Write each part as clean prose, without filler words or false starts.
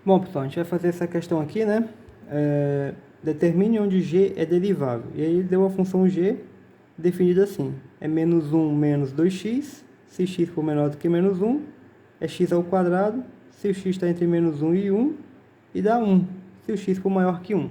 Bom, pessoal, a gente vai fazer essa questão aqui, né? Determine onde g é derivável. E aí ele deu a função g definida assim. É menos 1 menos 2x. Se x for menor do que menos 1, é x ao quadrado. Se o x está entre menos 1 e 1, e dá 1. Se o x for maior que 1.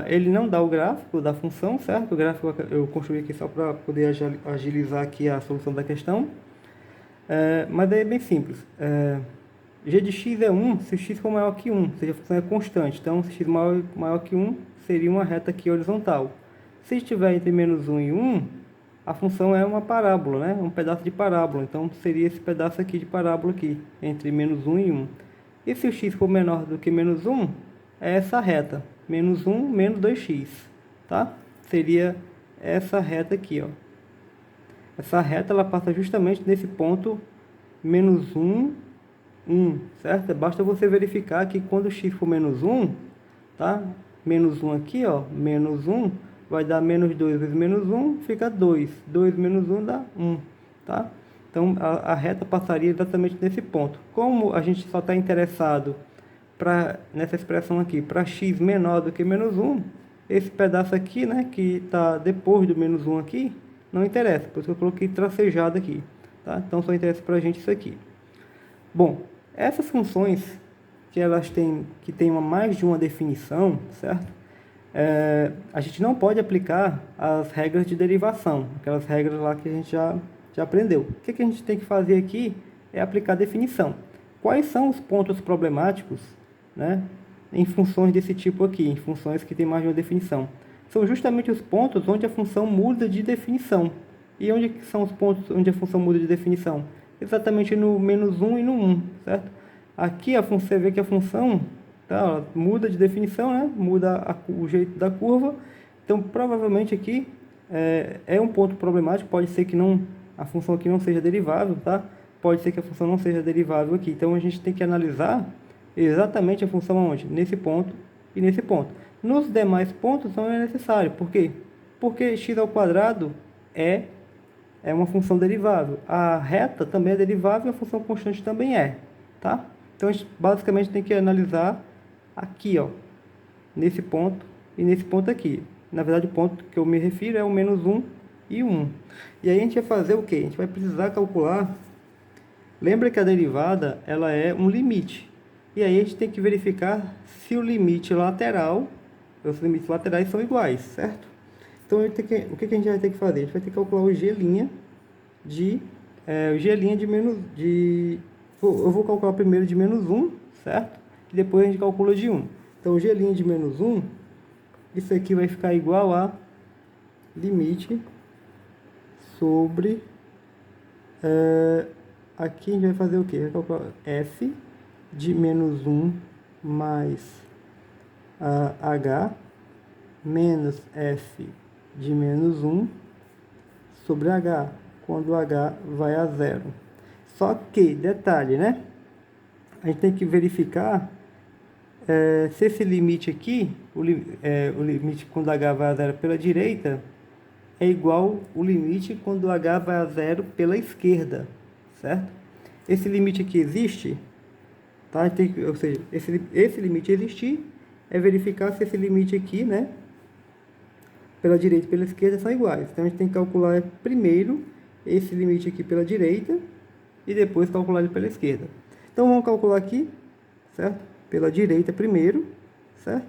Ele não dá o gráfico da função, certo? O gráfico eu construí aqui só para poder agilizar aqui a solução da questão. Mas é bem simples. G de x é 1 se x for maior que 1, ou seja, a função é constante. Então, se x maior que 1, seria uma reta aqui horizontal. Se estiver entre menos 1 e 1, a função é uma parábola, né? Um pedaço de parábola. Então, seria esse pedaço aqui de parábola aqui, entre menos 1 e 1. E se o x for menor do que menos 1, é essa reta, menos 1 menos 2x, tá? Seria essa reta aqui, ó. Essa reta, ela passa justamente nesse ponto menos 1, 1, certo? Basta você verificar que quando x for menos 1, tá? Menos 1 aqui, ó, menos 1, vai dar menos 2 vezes menos 1, fica 2. 2 menos 1 dá 1, tá? Então, a reta passaria exatamente nesse ponto. Como a gente só está interessado nessa expressão aqui, para x menor do que menos 1, esse pedaço aqui, né, que está depois do menos 1 aqui, não interessa, por isso que eu coloquei tracejado aqui, tá? Então, só interessa para a gente isso aqui. Bom, essas funções que têm mais de uma definição, certo? A gente não pode aplicar as regras de derivação, aquelas regras lá que a gente já aprendeu. O que a gente tem que fazer aqui é aplicar a definição. Quais são os pontos problemáticos, né, em funções desse tipo aqui, em funções que têm mais de uma definição? São justamente os pontos onde a função muda de definição. E onde são os pontos onde a função muda de definição? Exatamente no menos 1 e no 1, certo? Aqui você vê que a função muda de definição, né? Muda o jeito da curva. Então, provavelmente aqui é um ponto problemático. Pode ser que a função aqui não seja derivável, tá? Pode ser que a função não seja derivável aqui. Então, a gente tem que analisar exatamente a função aonde? Nesse ponto e nesse ponto. Nos demais pontos não é necessário. Por quê? Porque x ao quadrado é uma função derivável. A reta também é derivável e a função constante também é, tá? Então, a gente basicamente tem que analisar aqui, ó, nesse ponto e nesse ponto aqui. Na verdade, o ponto que eu me refiro é o menos 1 e 1. E aí a gente vai fazer o quê? A gente vai precisar calcular. Lembra que a derivada, ela é um limite. E aí a gente tem que verificar se o limite lateral, os limites laterais são iguais, certo? Então, o que a gente vai ter que fazer? A gente vai ter que calcular o g' de menos... Eu vou calcular primeiro de menos 1, certo? E depois a gente calcula de 1. Então, o g' de menos 1, isso aqui vai ficar igual a limite sobre... aqui a gente vai fazer o quê? Vai calcular f de menos 1 mais h menos f de menos 1 sobre h, quando h vai a zero. Só que, detalhe, né? A gente tem que verificar se esse limite aqui, o limite quando h vai a zero pela direita, é igual o limite quando h vai a zero pela esquerda, certo? Esse limite aqui existe, tá? Ou seja, esse limite existir é verificar se esse limite aqui, né, pela direita e pela esquerda são iguais. Então, a gente tem que calcular primeiro esse limite aqui pela direita e depois calcular ele pela esquerda. Então, vamos calcular aqui, certo? Pela direita primeiro, certo?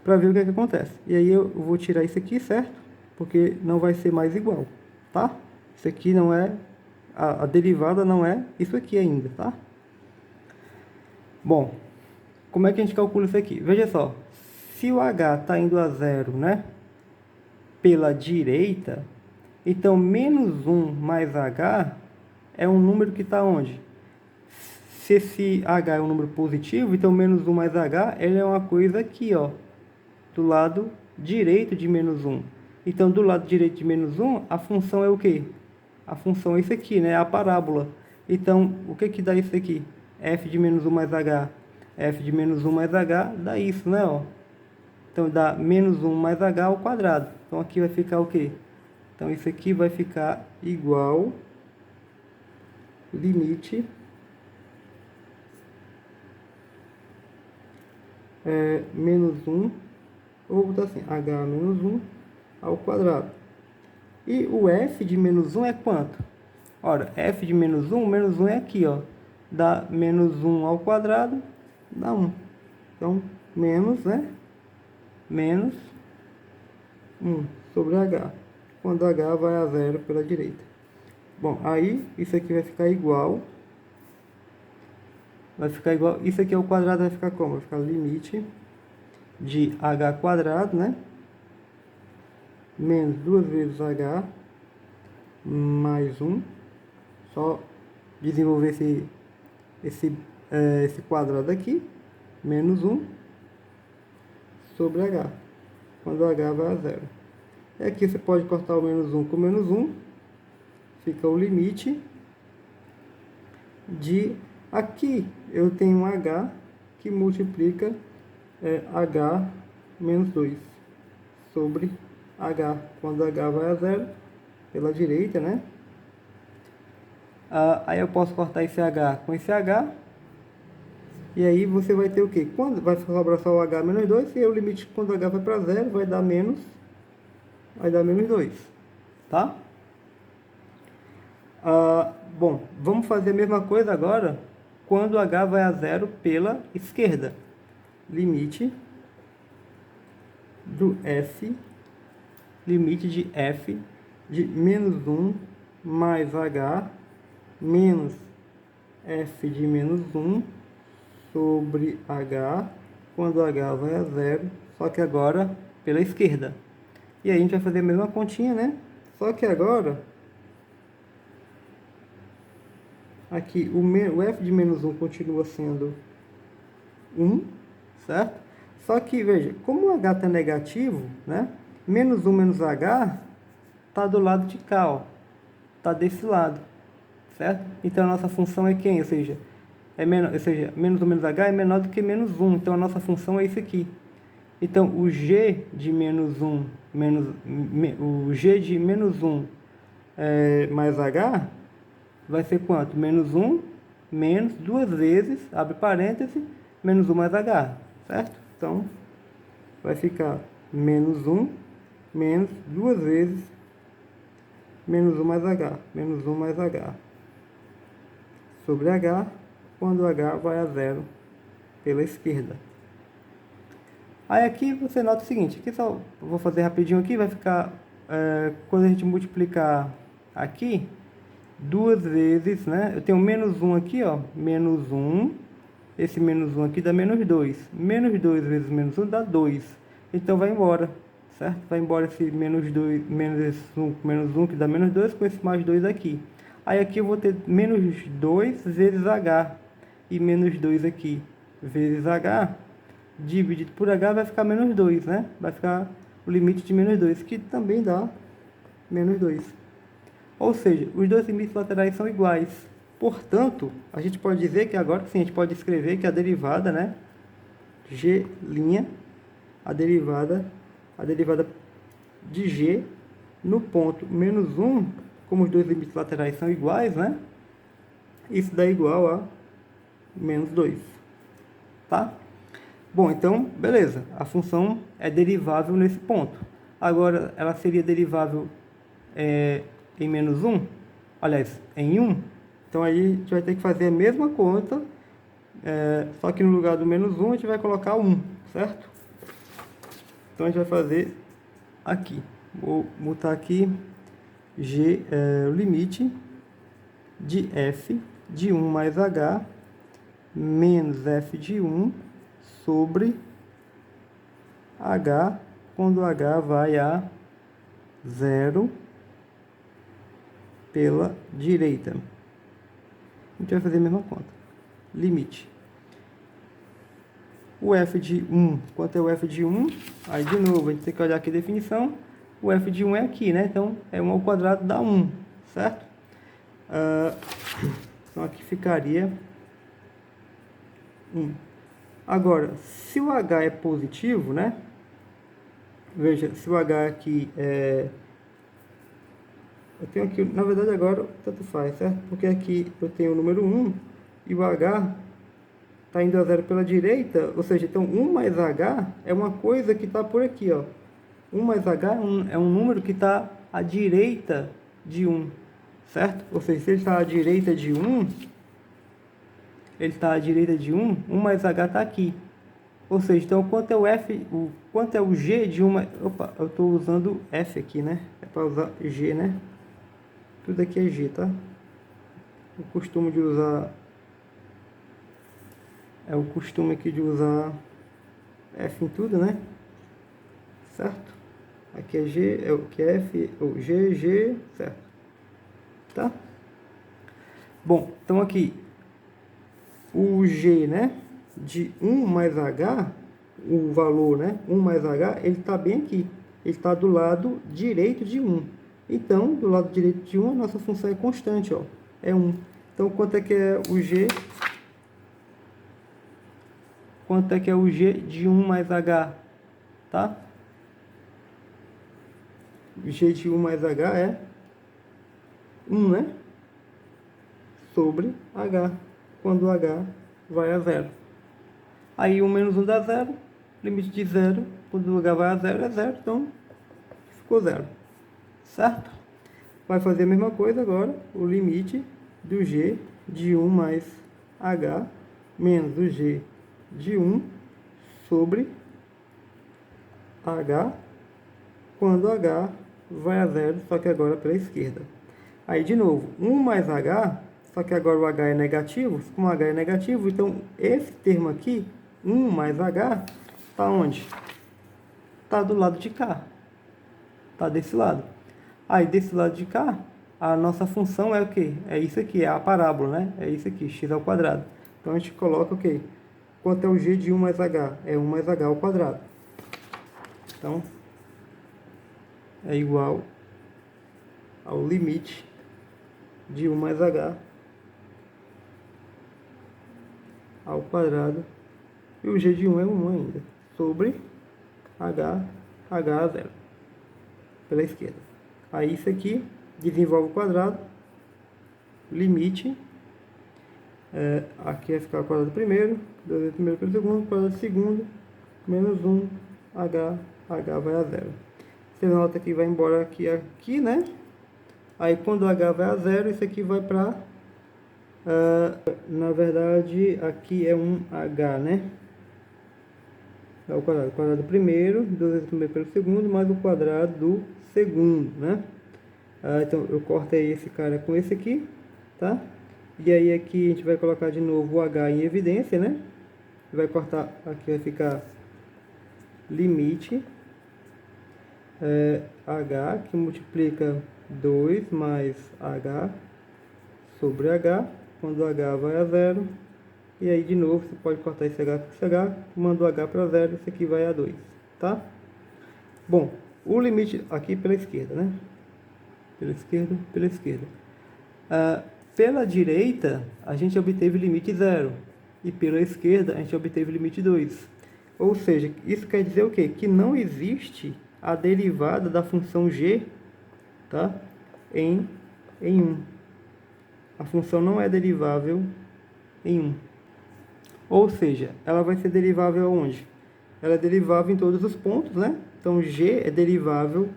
Para ver o que acontece. E aí, eu vou tirar isso aqui, certo? Porque não vai ser mais igual, tá? Isso aqui não é... A derivada não é isso aqui ainda, tá? Bom, como é que a gente calcula isso aqui? Veja só, se o h está indo a zero, né, pela direita, então menos 1 mais h é um número que está onde? Se esse h é um número positivo, então menos 1 mais h, ele é uma coisa aqui, ó, do lado direito de menos 1. Então, do lado direito de menos 1, a função é o quê? A função é isso aqui, né? A parábola. Então, o que dá isso aqui? F de menos 1 mais h. F de menos 1 mais h dá isso, né? Ó. Então, dá menos 1 mais h ao quadrado. Então, aqui vai ficar o quê? Então, isso aqui vai ficar igual limite menos 1, eu vou botar assim, h menos 1 ao quadrado. E o f de menos 1 é quanto? Ora, f de menos 1 é aqui, ó. Dá menos 1 ao quadrado, dá 1. Então, menos, né? Menos 1 sobre h, quando h vai a 0 pela direita. Bom, aí isso aqui vai ficar igual. Isso aqui ao quadrado vai ficar como? Vai ficar limite de h quadrado, né? Menos 2 vezes h mais 1. Só desenvolver esse quadrado aqui. Menos 1 sobre h, quando h vai a 0. E aqui você pode cortar o menos 1 com menos 1. Fica o limite de... Aqui eu tenho um h que multiplica h menos 2 sobre h, quando h vai a 0 pela direita, né? Aí eu posso cortar esse h com esse h. E aí você vai ter o quê? Quando vai sobrar só o h menos 2, e o limite quando h vai para 0 vai dar menos 2, tá? Bom, vamos fazer a mesma coisa agora quando h vai a 0 pela esquerda. Limite de f de menos 1 mais h menos f de menos 1 sobre h, quando h vai a 0, só que agora pela esquerda. E aí a gente vai fazer a mesma continha, né? Só que agora, aqui o f de menos 1 continua sendo 1, certo? Só que, veja, como o h está negativo, né? Menos 1 menos h está do lado de cá, ó. Está desse lado, certo? Então a nossa função é quem? Ou seja, menos 1 menos h é menor do que menos 1. Então a nossa função é isso aqui. Então o g de menos 1, o g de menos 1 mais h vai ser quanto? Menos 1 menos 2 vezes, abre parêntese, menos 1 mais h, certo? Então vai ficar menos 1 menos 2 vezes menos 1 mais h, menos 1 mais h sobre h, quando h vai a 0 pela esquerda. Aí aqui você nota o seguinte, aqui só vou fazer rapidinho aqui, vai ficar, quando a gente multiplicar aqui, 2 vezes, né? Eu tenho menos 1 aqui, ó, menos 1, esse menos 1 aqui dá menos 2. Menos 2 vezes menos 1 dá 2. Então vai embora, certo? Vai embora esse menos 2, menos 1 que dá menos 2, com esse mais 2 aqui. Aí aqui eu vou ter menos 2 vezes h, e menos 2 aqui vezes h, dividido por h vai ficar menos 2, né? Vai ficar o limite de menos 2, que também dá menos 2. Ou seja, os dois limites laterais são iguais. Portanto, a gente pode dizer que agora sim, a gente pode escrever que a derivada, né? G', a derivada de g no ponto menos 1, como os dois limites laterais são iguais, né? Isso dá igual a menos 2, tá? Bom, então, beleza. A função é derivável nesse ponto. Agora, ela seria derivável em menos 1? Aliás, em 1? Então, aí a gente vai ter que fazer a mesma conta, só que no lugar do menos 1, a gente vai colocar 1, certo? Então, a gente vai fazer aqui. Vou botar aqui o limite de f de 1 mais h menos f de 1 sobre h, quando h vai a 0 pela direita. A gente vai fazer a mesma conta. Limite. O f de 1, quanto é o f de 1? Aí, de novo, a gente tem que olhar aqui a definição. O f de 1 é aqui, né? Então, é 1 ao quadrado dá 1, certo? Então, aqui ficaria 1. Agora, se o h é positivo, né? Veja, se o h aqui eu tenho aqui, na verdade agora, tanto faz, certo? Porque aqui eu tenho o número 1 e o h está indo a zero pela direita, ou seja, então 1 mais h é uma coisa que está por aqui, ó. 1 mais h é um número que está à direita de 1, certo? Ou seja, se ele está à direita de 1, ele está à direita de 1, 1 mais h está aqui. Ou seja, então quanto é o f, quanto é o g de 1 mais... Opa, eu estou usando f aqui, né? É para usar g, né? Tudo aqui é g, tá? O costume de usar... É o costume aqui de usar f em tudo, né? Certo? Aqui é g, é o que é f, o g, g, certo? Tá? Bom, então aqui o g, né, de 1 mais h, o valor, né, 1 mais h, ele está bem aqui. Ele está do lado direito de 1. Então, do lado direito de 1, a nossa função é constante, ó, é 1. Então, quanto é que é o g? Quanto é que é o g de 1 mais h, tá? O g de 1 mais h é 1, né? Sobre h, quando h vai a 0. Aí 1 menos 1 dá 0, limite de 0, quando h vai a 0 é 0, então ficou 0, certo? Vai fazer a mesma coisa agora, o limite do g de 1 mais h menos o g de 1 sobre h, quando h vai a 0, só que agora pela esquerda. Aí de novo, 1 mais h, só que agora o h é negativo, como h é negativo, então esse termo aqui, 1 mais h, está onde? Está do lado de cá. Está desse lado. Aí desse lado de cá, a nossa função é o quê? É isso aqui, é a parábola, né? É isso aqui, x ao quadrado. Então a gente coloca o quê? Quanto é o g de 1 mais h? É 1 mais h ao quadrado. Então, é igual ao limite de 1 mais h ao quadrado, e o g de 1 é 1 ainda, sobre h a 0, pela esquerda. Aí isso aqui, desenvolve o quadrado, limite, aqui vai ficar o quadrado primeiro, 2 vezes primeiro pelo segundo, quadrado segundo, menos 1, h vai a 0. Você nota que vai embora aqui, né? Aí quando h vai a 0, isso aqui vai para... na verdade, aqui é um h, né? É o quadrado primeiro, 2 vezes primeiro pelo segundo, mais o quadrado do segundo, né? Então, eu corto aí esse cara com esse aqui, tá? E aí aqui a gente vai colocar de novo o h em evidência, né? Vai cortar, aqui vai ficar limite h, que multiplica 2 mais h sobre h, quando h vai a 0. E aí de novo você pode cortar esse h com esse h, manda o h para 0, esse aqui vai a 2, tá? Bom, o limite aqui pela esquerda, né? Pela esquerda. Pela direita, a gente obteve limite 0. E pela esquerda, a gente obteve limite 2. Ou seja, isso quer dizer o quê? Que não existe a derivada da função g, tá? em 1. A função não é derivável em 1. Ou seja, ela vai ser derivável aonde? Ela é derivável em todos os pontos, né? Então, g é derivável...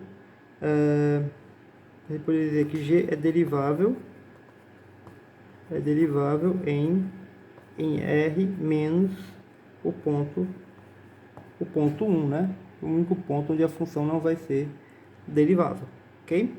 a gente pode dizer que g é derivável em R menos o ponto 1, né? O único ponto onde a função não vai ser derivável, ok?